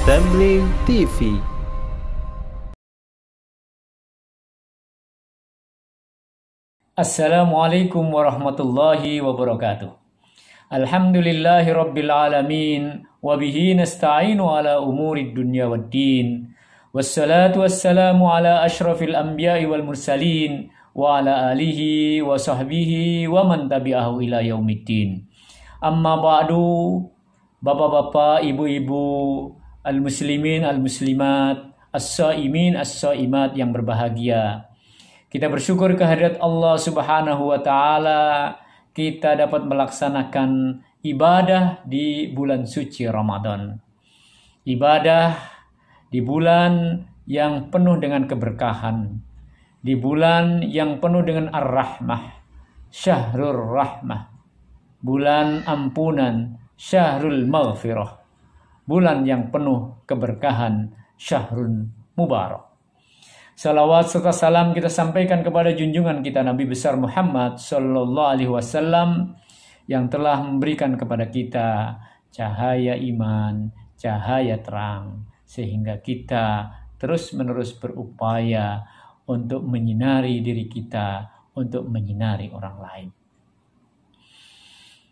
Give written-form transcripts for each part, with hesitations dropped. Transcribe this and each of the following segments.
Tembling TV. Assalamualaikum warahmatullahi wabarakatuh. Alhamdulillahi rabbil alamin. Wabihi nasta'inu ala umuri dunya waddin. Wassalatu wassalamu ala ashrafil anbiya'i wal mursalin. Wa ala alihi wa sahbihi wa man tabi'ahu ila yaumiddin. Amma ba'du, bapak-bapak, ibu-ibu, al-muslimin, al-muslimat, as-saimin, as-saimat yang berbahagia. Kita bersyukur kehadirat Allah Subhanahu wa Ta'ala, kita dapat melaksanakan ibadah di bulan suci Ramadan. Ibadah di bulan yang penuh dengan keberkahan, di bulan yang penuh dengan ar-rahmah, syahrul rahmah, bulan ampunan, syahrul maghfirah, bulan yang penuh keberkahan, syahrul mubarak. Salawat serta salam kita sampaikan kepada junjungan kita Nabi besar Muhammad sallallahu alaihi wasallam yang telah memberikan kepada kita cahaya iman, cahaya terang, sehingga kita terus-menerus berupaya untuk menyinari diri kita, untuk menyinari orang lain.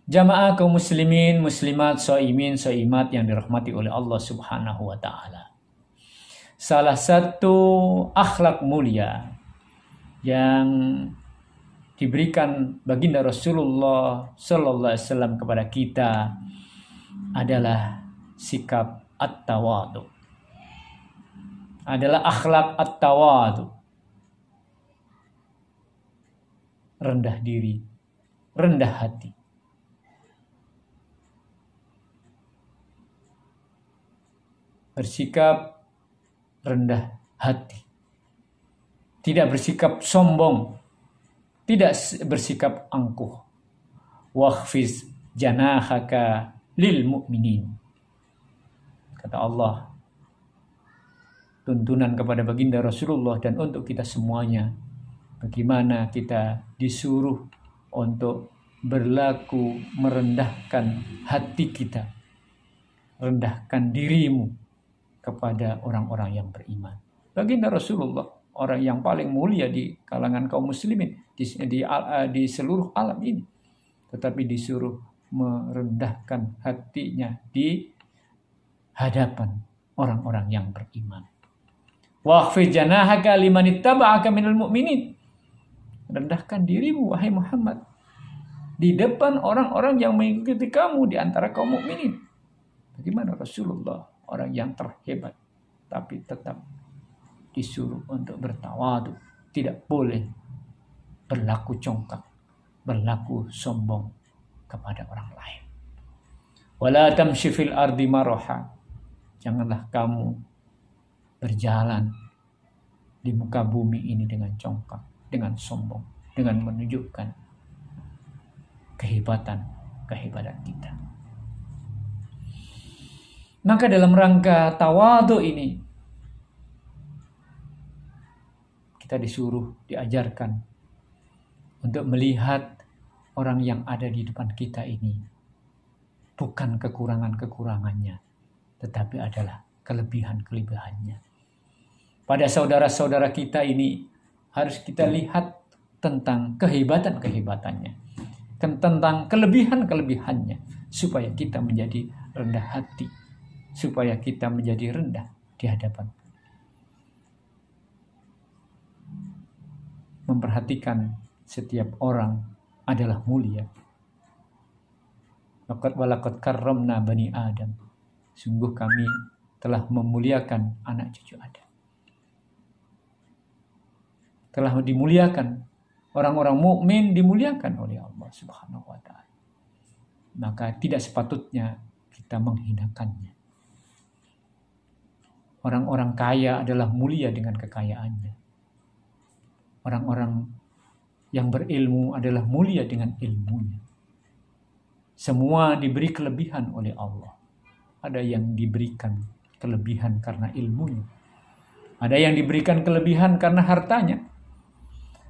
Jamaah kaum muslimin, muslimat, shaimin, shaimat yang dirahmati oleh Allah Subhanahu wa Ta'ala. Salah satu akhlak mulia yang diberikan baginda Rasulullah sallallahu alaihi wasallam kepada kita adalah sikap at-tawadhu. Adalah akhlak at-tawadhu. Rendah diri, rendah hati. Bersikap rendah hati. Tidak bersikap sombong. Tidak bersikap angkuh. Wakhfiz janahaka lil mu'minin. Kata Allah, tuntunan kepada baginda Rasulullah dan untuk kita semuanya, bagaimana kita disuruh untuk berlaku merendahkan hati kita. Rendahkan dirimu kepada orang-orang yang beriman. Baginda Rasulullah, orang yang paling mulia di kalangan kaum muslimin di seluruh alam ini, tetapi disuruh merendahkan hatinya di hadapan orang-orang yang beriman. Wakhfid janahaka liman ittaba'aka minal mu'minin. Rendahkan dirimu wahai Muhammad di depan orang-orang yang mengikuti kamu di antara kaum mukminin. Bagaimana Rasulullah, orang yang terhebat, tapi tetap disuruh untuk bertawadu, tidak boleh berlaku congkak, berlaku sombong kepada orang lain. Wala tamshi fil ardi maraha. Janganlah kamu berjalan di muka bumi ini dengan congkak, dengan sombong, dengan menunjukkan kehebatan kita. Maka dalam rangka tawadhu ini, kita disuruh, diajarkan untuk melihat orang yang ada di depan kita ini bukan kekurangan-kekurangannya, tetapi adalah kelebihan-kelebihannya. Pada saudara-saudara kita ini harus kita lihat tentang kehebatan-kehebatannya, tentang kelebihan-kelebihannya, supaya kita menjadi rendah hati, supaya kita menjadi rendah di hadapan. Memperhatikan setiap orang adalah mulia. Laqad walaqad karramna bani Adam. Sungguh kami telah memuliakan anak cucu Adam. Telah dimuliakan. Orang-orang mukmin dimuliakan oleh Allah Subhanahu wa Ta'ala. Maka tidak sepatutnya kita menghinakannya. Orang-orang kaya adalah mulia dengan kekayaannya. Orang-orang yang berilmu adalah mulia dengan ilmunya. Semua diberi kelebihan oleh Allah. Ada yang diberikan kelebihan karena ilmunya. Ada yang diberikan kelebihan karena hartanya.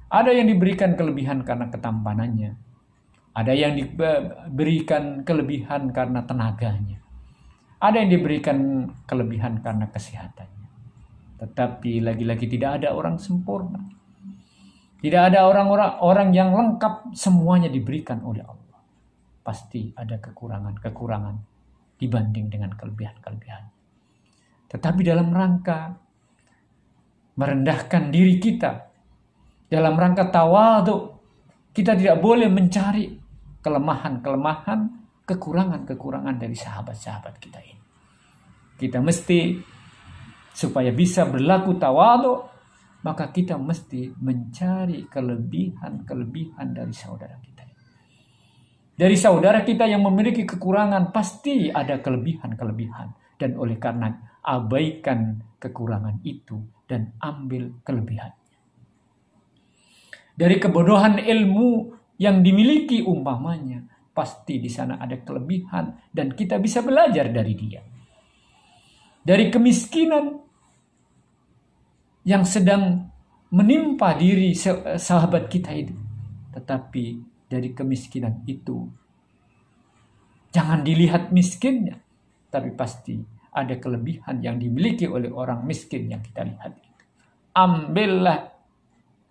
Ada yang diberikan kelebihan karena ketampanannya. Ada yang diberikan kelebihan karena tenaganya. Ada yang diberikan kelebihan karena kesehatannya. Tetapi lagi-lagi tidak ada orang sempurna. Tidak ada orang yang lengkap semuanya diberikan oleh Allah. Pasti ada kekurangan-kekurangan dibanding dengan kelebihan-kelebihan. Tetapi dalam rangka merendahkan diri kita, dalam rangka tawadhu, kita tidak boleh mencari kelemahan-kelemahan, kekurangan-kekurangan dari sahabat-sahabat kita ini. Kita mesti, supaya bisa berlaku tawadhu, maka kita mesti mencari kelebihan-kelebihan dari saudara kita. Dari saudara kita yang memiliki kekurangan, pasti ada kelebihan-kelebihan. Dan oleh karena abaikan kekurangan itu dan ambil kelebihannya. Dari kebodohan ilmu yang dimiliki umpamanya, pasti di sana ada kelebihan dan kita bisa belajar dari dia. Dari kemiskinan yang sedang menimpa diri sahabat kita itu. Tetapi dari kemiskinan itu, jangan dilihat miskinnya, tapi pasti ada kelebihan yang dimiliki oleh orang miskin yang kita lihat itu. Ambillah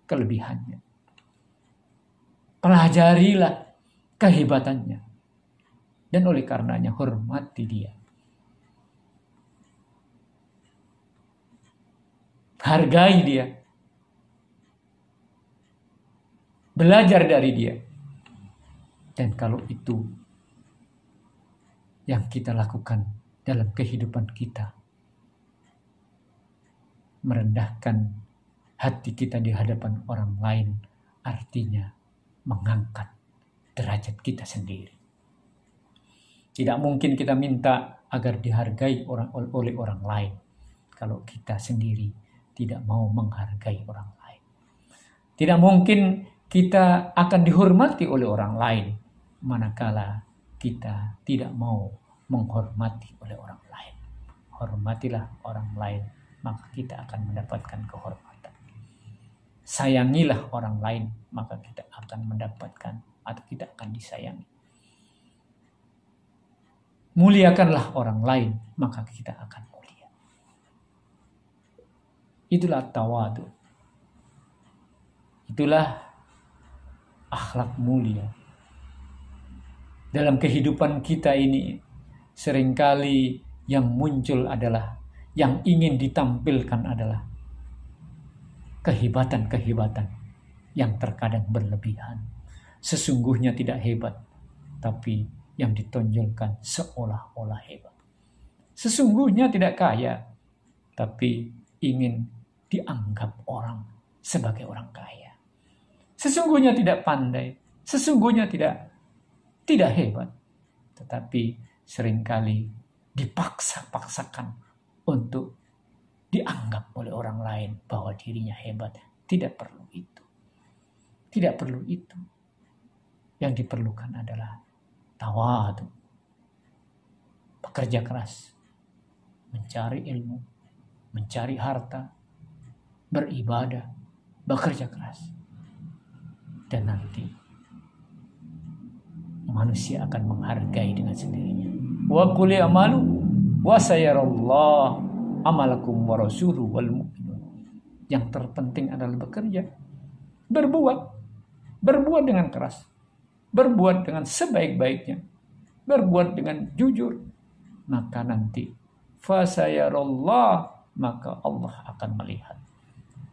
kelebihannya. Pelajarilah kehebatannya. Dan oleh karenanya hormati dia. Hargai dia. Belajar dari dia. Dan kalau itu yang kita lakukan dalam kehidupan kita, merendahkan hati kita di hadapan orang lain, artinya mengangkat derajat kita sendiri. Tidak mungkin kita minta agar dihargai oleh orang lain kalau kita sendiri tidak mau menghargai orang lain. Tidak mungkin kita akan dihormati oleh orang lain manakala kita tidak mau menghormati oleh orang lain. Hormatilah orang lain, maka kita akan mendapatkan kehormatan. Sayangilah orang lain, maka kita akan mendapatkan atau kita akan disayangi. Muliakanlah orang lain, maka kita akan mulia. Itulah tawadhu. Itulah akhlak mulia. Dalam kehidupan kita ini, seringkali yang muncul adalah, yang ingin ditampilkan adalah kehebatan-kehebatan yang terkadang berlebihan. Sesungguhnya tidak hebat, tapi yang ditonjolkan seolah-olah hebat. Sesungguhnya tidak kaya, tapi ingin dianggap orang sebagai orang kaya. Sesungguhnya tidak pandai, sesungguhnya tidak hebat, tetapi seringkali dipaksa-paksakan untuk dianggap oleh orang lain bahwa dirinya hebat. Tidak perlu itu. Tidak perlu itu. Yang diperlukan adalah tawadhu. Bekerja keras. Mencari ilmu. Mencari harta. Beribadah. Bekerja keras. Dan nanti manusia akan menghargai dengan sendirinya. Wa qul i'malu wa sayarallahu amalakum wa rasuluhu wal mu'minun. Yang terpenting adalah bekerja, berbuat dengan keras, berbuat dengan sebaik-baiknya, berbuat dengan jujur, maka nanti fasayarallah, maka Allah akan melihat.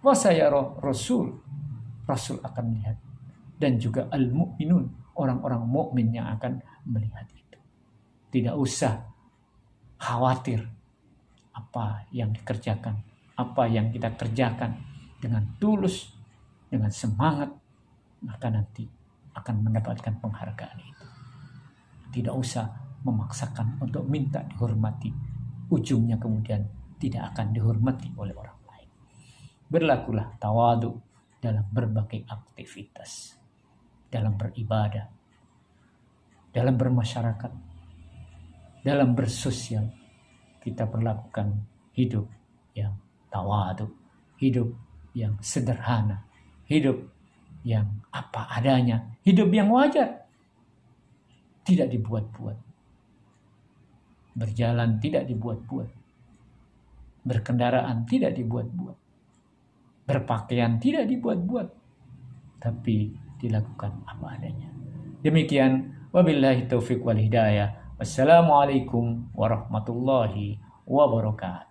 Wasayarah Rasul akan melihat, dan juga al-mu'minun, orang-orang mukmin yang akan melihat itu. Tidak usah khawatir apa yang dikerjakan, apa yang kita kerjakan dengan tulus, dengan semangat, maka nanti akan mendapatkan penghargaan itu. Tidak usah memaksakan untuk minta dihormati, ujungnya kemudian tidak akan dihormati oleh orang lain. Berlakulah tawadhu dalam berbagai aktivitas, dalam beribadah, dalam bermasyarakat, dalam bersosial. Kita berlakukan hidup yang tawadhu, hidup yang sederhana, hidup yang apa adanya, hidup yang wajar, tidak dibuat-buat. Berjalan tidak dibuat-buat. Berkendaraan tidak dibuat-buat. Berpakaian tidak dibuat-buat. Tapi dilakukan apa adanya. Demikian, wabillahi taufiq wal hidayah. Wassalamualaikum warahmatullahi wabarakatuh.